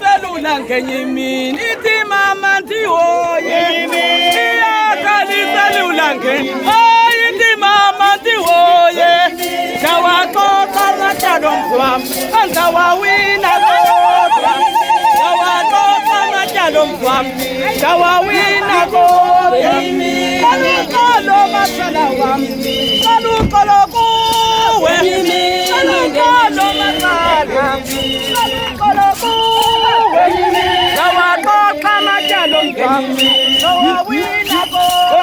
Selula ngenyimini ithi mama ndihoye selula ithi mama ndihoye ndawaxoxa amatyalo mzwam andawawina kodwa ndawaxoxa amatyalo mzwam ndawawina kodwa kaluxolo masala wam kaluxolo kuwe kaluxolo masala kaluxolo kuwe ndawaxoxa amatyalo mzwam ndawawina kodwa